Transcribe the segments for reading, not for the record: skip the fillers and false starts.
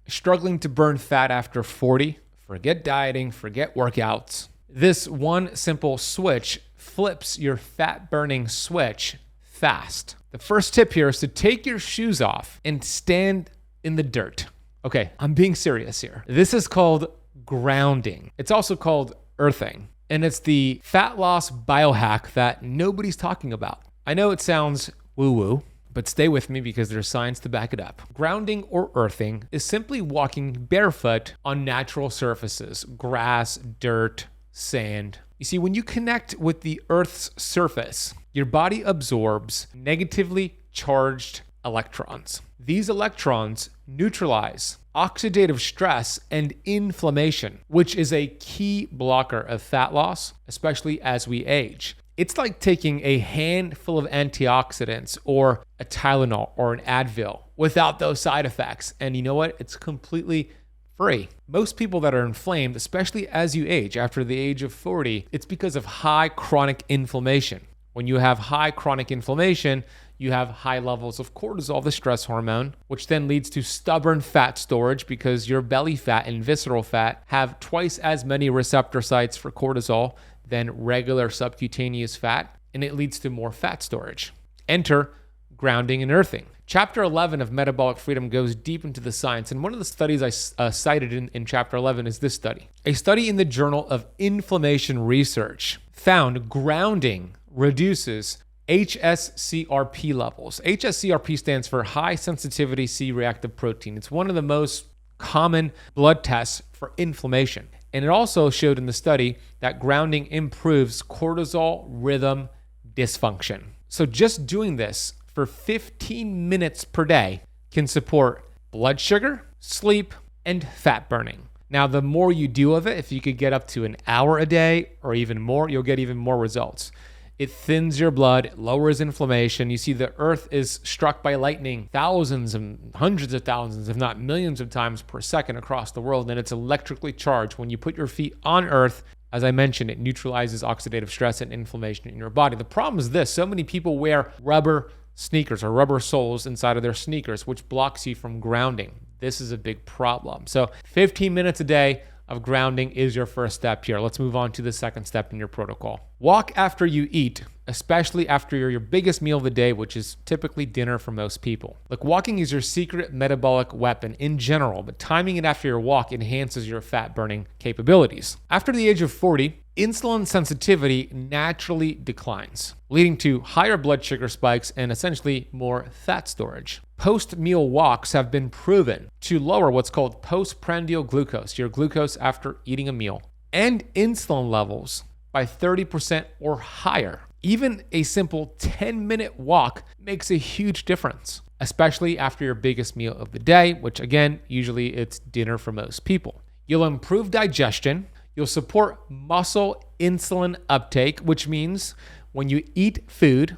struggling to burn fat after 40, forget dieting, forget workouts. This one simple switch flips your fat burning switch fast. The first tip here is to take your shoes off and stand in the dirt. Okay, I'm being serious here. This is called grounding. It's also called earthing. And it's the fat loss biohack that nobody's talking about. I know it sounds woo-woo, but stay with me because there's science to back it up. Grounding or earthing is simply walking barefoot on natural surfaces, grass, dirt, sand. You see, when you connect with the Earth's surface, your body absorbs negatively charged electrons. These electrons neutralize oxidative stress and inflammation, which is a key blocker of fat loss, especially as we age. It's like taking a handful of antioxidants or a Tylenol or an Advil without those side effects. And you know what? It's completely free. Most people that are inflamed, especially as you age, after the age of 40, it's because of high chronic inflammation. When you have high chronic inflammation, you have high levels of cortisol, the stress hormone, which then leads to stubborn fat storage because your belly fat and visceral fat have twice as many receptor sites for cortisol than regular subcutaneous fat, and it leads to more fat storage. Enter grounding and earthing. Chapter 11 of Metabolic Freedom goes deep into the science, and one of the studies I cited in Chapter 11 is this study. A study in the Journal of Inflammation Research found grounding reduces HSCRP levels. HSCRP stands for high sensitivity C-reactive protein. It's one of the most common blood tests for inflammation. And it also showed in the study that grounding improves cortisol rhythm dysfunction. So just doing this for 15 minutes per day can support blood sugar, sleep, and fat burning. Now, the more you do of it, if you could get up to an hour a day or even more, you'll get even more results. It thins your blood, it lowers inflammation. You see, the earth is struck by lightning thousands and hundreds of thousands, if not millions of times per second across the world, and it's electrically charged. When you put your feet on earth, as I mentioned, it neutralizes oxidative stress and inflammation in your body. The problem is this: so many people wear rubber sneakers or rubber soles inside of their sneakers, which blocks you from grounding. This is a big problem. So 15 minutes a day of grounding is your first step here. Let's move on to the second step in your protocol. Walk after you eat, especially after your biggest meal of the day, which is typically dinner for most people. Like, walking is your secret metabolic weapon in general, but timing it after your walk enhances your fat burning capabilities. After the age of 40, insulin sensitivity naturally declines, leading to higher blood sugar spikes and essentially more fat storage. Post-meal walks have been proven to lower what's called postprandial glucose, your glucose after eating a meal, and insulin levels by 30% or higher. Even a simple 10-minute walk makes a huge difference, especially after your biggest meal of the day, which again, usually it's dinner for most people. You'll improve digestion. You'll support muscle insulin uptake, which means when you eat food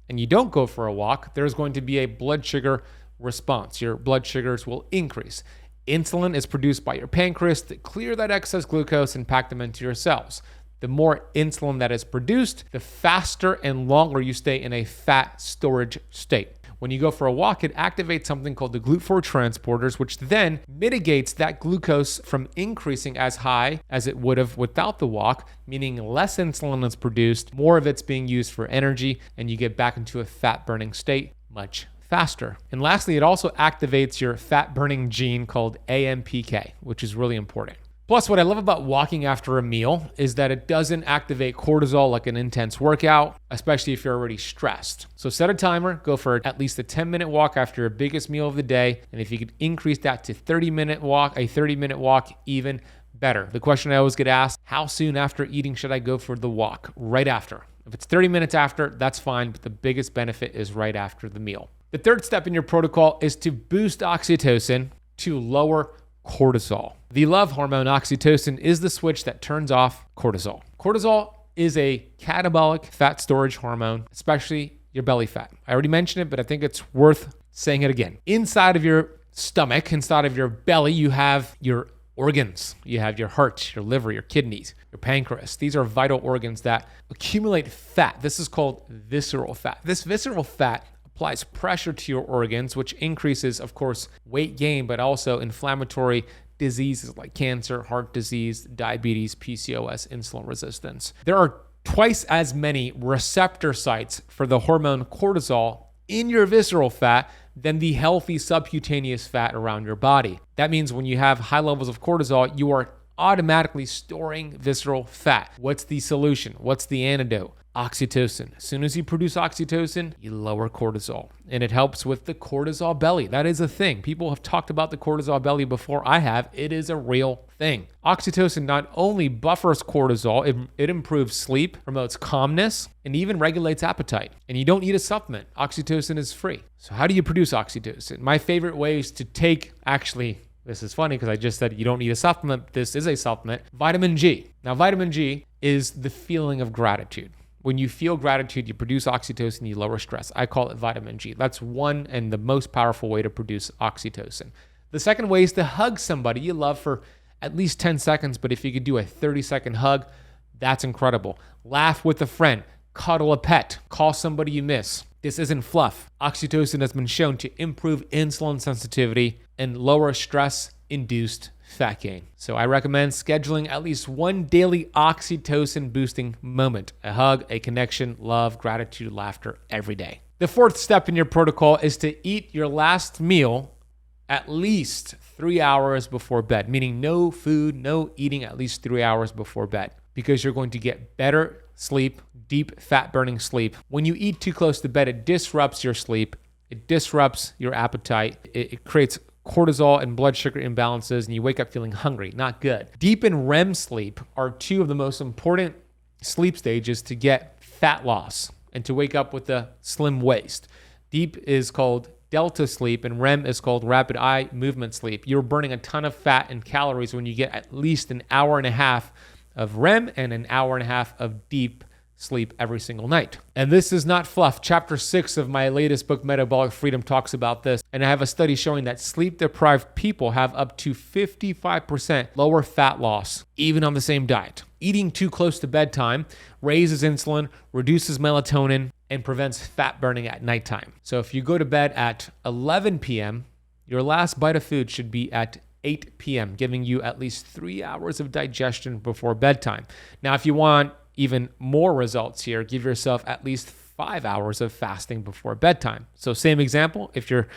and you don't go for a walk, there's going to be a blood sugar response. Your blood sugars will increase. Insulin is produced by your pancreas to clear that excess glucose and pack them into your cells. The more insulin that is produced, the faster and longer you stay in a fat storage state. When you go for a walk, it activates something called the GLUT4 transporters, which then mitigates that glucose from increasing as high as it would have without the walk, meaning less insulin is produced, more of it's being used for energy, and you get back into a fat burning state much faster. And lastly, it also activates your fat burning gene called AMPK, which is really important. Plus, what I love about walking after a meal is that it doesn't activate cortisol like an intense workout, especially if you're already stressed. So set a timer, go for at least a 10-minute walk after your biggest meal of the day. And if you could increase that to a 30-minute walk, even better. The question I always get asked, how soon after eating should I go for the walk? Right after. If it's 30 minutes after, that's fine, but the biggest benefit is right after the meal. The third step in your protocol is to boost oxytocin to lower cortisol. The love hormone oxytocin is the switch that turns off cortisol. Cortisol is a catabolic fat storage hormone, especially your belly fat. I already mentioned it, but I think it's worth saying it again. Inside of your stomach, inside of your belly, you have your organs. You have your heart, your liver, your kidneys, your pancreas. These are vital organs that accumulate fat. This is called visceral fat. This visceral fat applies pressure to your organs, which increases, of course, weight gain, but also inflammatory diseases like cancer, heart disease, diabetes, PCOS, insulin resistance. There are twice as many receptor sites for the hormone cortisol in your visceral fat than the healthy subcutaneous fat around your body. That means when you have high levels of cortisol, you are automatically storing visceral fat. What's the solution? What's the antidote? Oxytocin. As soon as you produce oxytocin, you lower cortisol, and it helps with the cortisol belly. That is a thing. People have talked about the cortisol belly before. I have. It is a real thing. Oxytocin not only buffers cortisol, it improves sleep, promotes calmness, and even regulates appetite. And you don't need a supplement. Oxytocin is free. So how do you produce oxytocin? My favorite way is to take, this is funny because I just said you don't need a supplement. This is a supplement. Vitamin G. Now, vitamin G is the feeling of gratitude. When you feel gratitude, you produce oxytocin, you lower stress. I call it vitamin G. That's one and the most powerful way to produce oxytocin. The second way is to hug somebody you love for at least 10 seconds, but if you could do a 30-second hug, that's incredible. Laugh with a friend, cuddle a pet, call somebody you miss. This isn't fluff. Oxytocin has been shown to improve insulin sensitivity and lower stress-induced fat gain. So I recommend scheduling at least one daily oxytocin boosting moment, a hug, a connection, love, gratitude, laughter every day. The fourth step in your protocol is to eat your last meal at least 3 hours before bed, meaning no food, no eating at least 3 hours before bed, because you're going to get better sleep, deep fat burning sleep. When you eat too close to bed, it disrupts your sleep. It disrupts your appetite. It creates cortisol and blood sugar imbalances, and you wake up feeling hungry. Not good. Deep and REM sleep are two of the most important sleep stages to get fat loss and to wake up with a slim waist. Deep is called delta sleep, and REM is called rapid eye movement sleep. You're burning a ton of fat and calories when you get at least an hour and a half of REM and an hour and a half of deep sleep every single night. And this is not fluff. Chapter 6 of my latest book, Metabolic Freedom, talks about this. And I have a study showing that sleep-deprived people have up to 55% lower fat loss, even on the same diet. Eating too close to bedtime raises insulin, reduces melatonin, and prevents fat burning at nighttime. So if you go to bed at 11 p.m., your last bite of food should be at 8 p.m., giving you at least 3 hours of digestion before bedtime. Now, if you want even more results here, give yourself at least 5 hours of fasting before bedtime. So same example, if your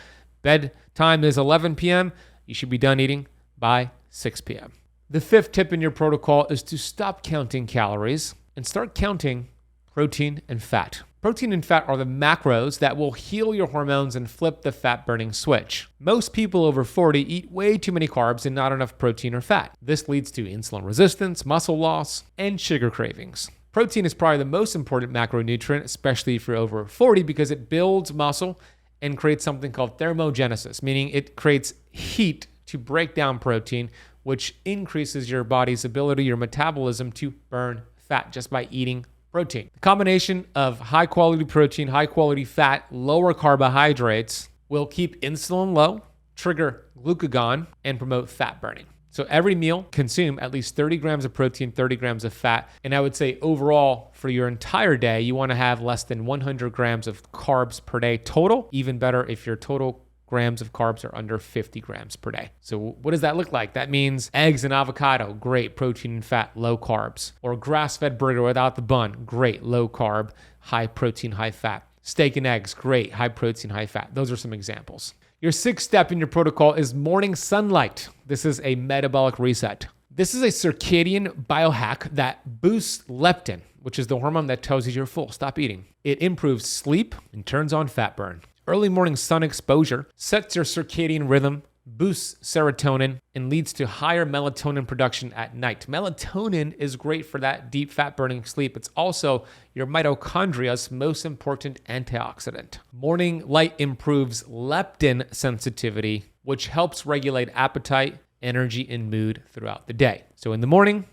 bedtime is 11 p.m., you should be done eating by 6 p.m. The fifth tip in your protocol is to stop counting calories and start counting protein and fat. Protein and fat are the macros that will heal your hormones and flip the fat burning switch. Most people over 40 eat way too many carbs and not enough protein or fat. This leads to insulin resistance, muscle loss, and sugar cravings. Protein is probably the most important macronutrient, especially if you're over 40, because it builds muscle and creates something called thermogenesis, meaning it creates heat to break down protein, which increases your body's ability, your metabolism, to burn fat just by eating protein. The combination of high quality protein, high quality fat, lower carbohydrates will keep insulin low, trigger glucagon, and promote fat burning. So every meal, consume at least 30 grams of protein, 30 grams of fat. And I would say overall for your entire day, you want to have less than 100 grams of carbs per day total. Even better if your total grams of carbs are under 50 grams per day. So what does that look like? That means eggs and avocado, great, protein and fat, low carbs. Or grass-fed burger without the bun, great, low carb, high protein, high fat. Steak and eggs, great, high protein, high fat. Those are some examples. Your sixth step in your protocol is morning sunlight. This is a metabolic reset. This is a circadian biohack that boosts leptin, which is the hormone that tells you you're full, stop eating. It improves sleep and turns on fat burn. Early morning sun exposure sets your circadian rhythm, boosts serotonin, and leads to higher melatonin production at night. Melatonin is great for that deep fat burning sleep. It's also your mitochondria's most important antioxidant. Morning light improves leptin sensitivity, which helps regulate appetite, energy, and mood throughout the day. So in the morning,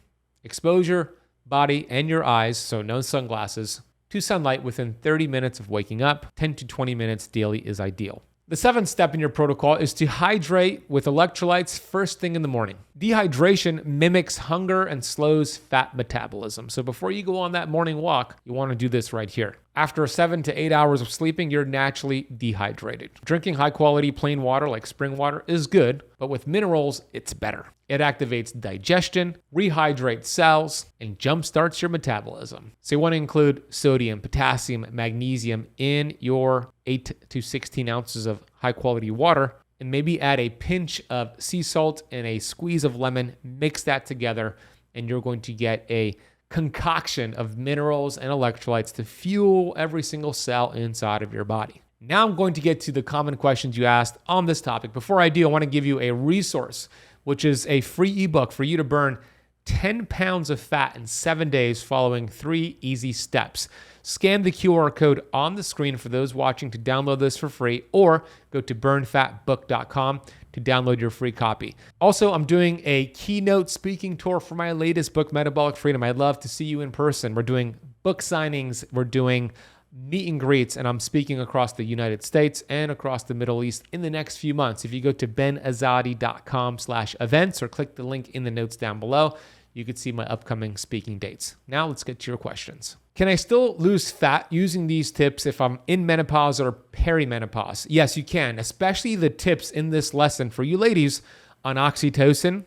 expose your body and your eyes, so no sunglasses, to sunlight within 30 minutes of waking up. 10 to 20 minutes daily is ideal. The seventh step in your protocol is to hydrate with electrolytes first thing in the morning. Dehydration mimics hunger and slows fat metabolism. So before you go on that morning walk, you want to do this right here. After 7 to 8 hours of sleeping, you're naturally dehydrated. Drinking high quality plain water like spring water is good, but with minerals, it's better. It activates digestion, rehydrates cells, and jumpstarts your metabolism. So you want to include sodium, potassium, magnesium in your 8 to 16 ounces of high quality water, and maybe add a pinch of sea salt and a squeeze of lemon. Mix that together, and you're going to get a concoction of minerals and electrolytes to fuel every single cell inside of your body. Now I'm going to get to the common questions you asked on this topic. Before I do, I want to give you a resource, which is a free ebook for you to burn 10 pounds of fat in 7 days following 3 easy steps. Scan the QR code on the screen for those watching to download this for free, or go to burnfatbook.com to download your free copy. Also, I'm doing a keynote speaking tour for my latest book, Metabolic Freedom. I'd love to see you in person. We're doing book signings, we're doing meet and greets, and I'm speaking across the United States and across the Middle East in the next few months. If you go to benazadi.com/events or click the link in the notes down below, you could see my upcoming speaking dates. Now let's get to your questions. Can I still lose fat using these tips if I'm in menopause or perimenopause? Yes, you can, especially the tips in this lesson for you ladies on oxytocin,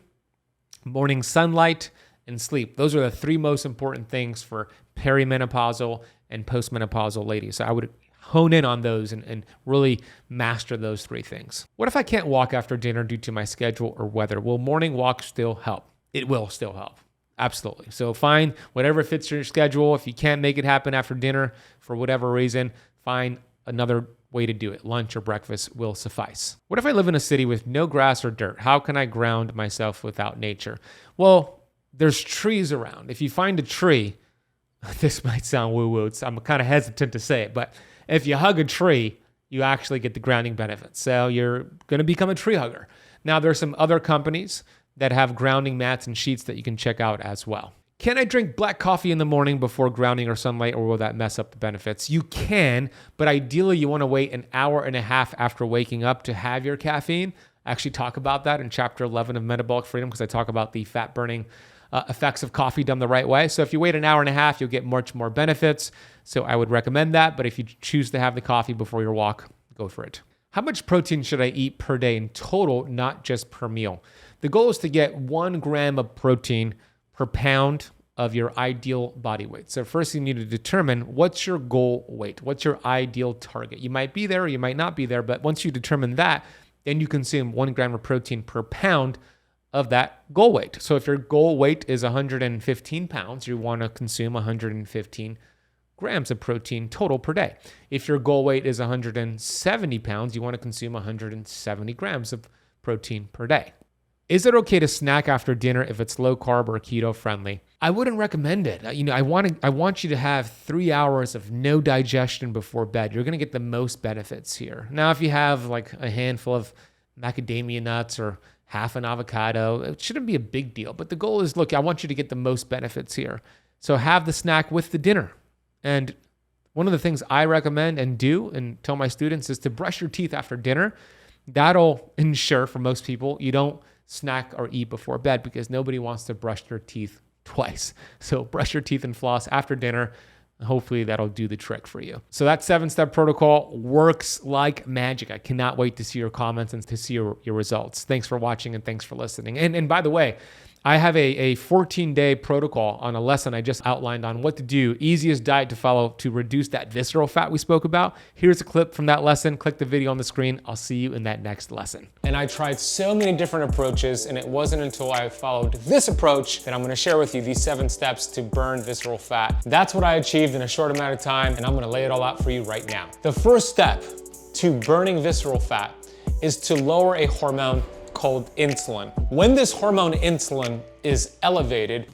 morning sunlight, and sleep. Those are the 3 most important things for perimenopausal and postmenopausal ladies. So I would hone in on those and really master those 3 things. What if I can't walk after dinner due to my schedule or weather? Will morning walks still help? It will still help. Absolutely. So find whatever fits your schedule. If you can't make it happen after dinner for whatever reason, find another way to do it. Lunch or breakfast will suffice. What if I live in a city with no grass or dirt? How can I ground myself without nature? Well, there's trees around. If you find a tree, this might sound woo-woo. I'm kind of hesitant to say it, but if you hug a tree, you actually get the grounding benefits. So you're going to become a tree hugger. Now, there's some other companies that have grounding mats and sheets that you can check out as well. Can I drink black coffee in the morning before grounding or sunlight, or will that mess up the benefits? You can, but ideally you want to wait an hour and a half after waking up to have your caffeine. I actually talk about that in chapter 11 of Metabolic Freedom, because I talk about the fat burning effects of coffee done the right way. So if you wait an hour and a half, you'll get much more benefits. So I would recommend that, but if you choose to have the coffee before your walk, go for it. How much protein should I eat per day in total, not just per meal? The goal is to get 1 gram of protein per pound of your ideal body weight. So first you need to determine what's your goal weight, what's your ideal target. You might be there or you might not be there, but once you determine that, then you consume 1 gram of protein per pound of that goal weight. So if your goal weight is 115 pounds, you want to consume 115 grams of protein total per day. If your goal weight is 170 pounds, you want to consume 170 grams of protein per day. Is it okay to snack after dinner if it's low carb or keto friendly? I wouldn't recommend it. I want you to have 3 hours of no digestion before bed. You're going to get the most benefits here. Now, if you have like a handful of macadamia nuts or half an avocado, it shouldn't be a big deal. But the goal is, look, I want you to get the most benefits here. So have the snack with the dinner. And one of the things I recommend and do and tell my students is to brush your teeth after dinner. That'll ensure for most people you don't snack or eat before bed, because nobody wants to brush their teeth twice. So brush your teeth and floss after dinner. Hopefully that'll do the trick for you. So that 7-step protocol works like magic. I cannot wait to see your comments and to see your results. Thanks for watching and thanks for listening. And by the way, I have a 14-day protocol on a lesson I just outlined on what to do, easiest diet to follow to reduce that visceral fat we spoke about. Here's a clip from that lesson. Click the video on the screen. I'll see you in that next lesson. And I tried so many different approaches, and it wasn't until I followed this approach that I'm gonna share with you these 7 steps to burn visceral fat. That's what I achieved in a short amount of time, and I'm gonna lay it all out for you right now. The first step to burning visceral fat is to lower a hormone called insulin. When this hormone insulin is elevated,